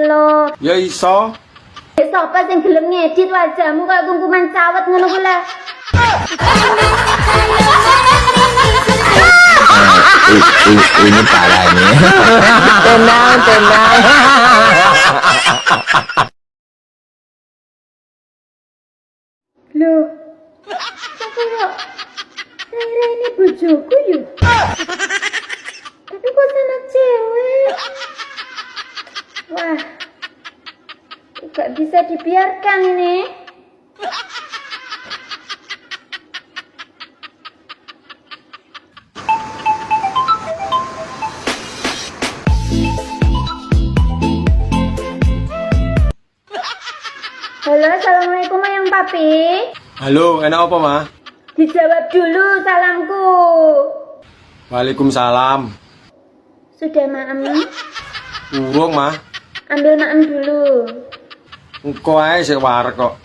lho. Ya iso. Sapa sing gelem ngedit wajahmu kaya kungkuman cawet ngono ku lah. Ini parah ini. Tenang. Loh, apa ya? Saya ini bojoku yuk. Tapi kok sama cewek? Wah, gak bisa dibiarkan ini. Halo, assalamualaikum Ayang Papi. Halo, enak apa, Ma? Dijawab dulu salamku. Waalaikumsalam. Sudah maem? Urung, Ma. Ambil maem dulu. Engko ae sik wareg kok.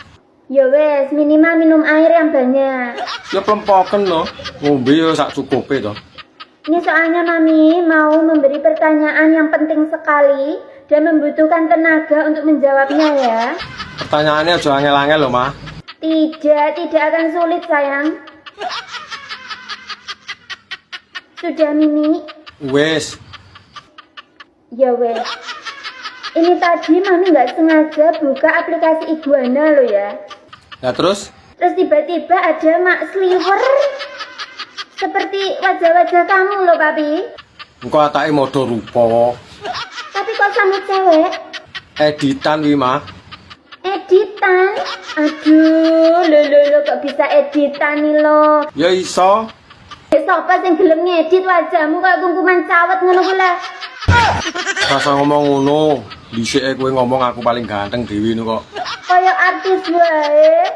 Ya wes, minimal minum air yang banyak. Ya plempoken to. Ngombe ya sak cukupe to. Ini soalnya Mami mau memberi pertanyaan yang penting sekali dan membutuhkan tenaga untuk menjawabnya ya. Pertanyaannya aja angel-angel lho, Ma. Tidak akan sulit sayang. Sudah Mimi? Wes. Ya wes. Ini tadi Mami nggak sengaja buka aplikasi Iguana lo ya. Nah terus? Terus tiba-tiba ada mak sliver. Seperti wajah-wajah kamu loh Papi. Engko atake modho rupa. Tapi kok sama cewek? Editan wi, Ma. Editan? Aduh, lo kok bisa editan nih lo? Ya iso. Sapa sing gelem ngedit wajahmu kaya kungkuman cawet ngono ku lah. Rasa ngomong ngono. Dhisike kowe ngomong aku paling ganteng dhewe kok. Kaya artis wae.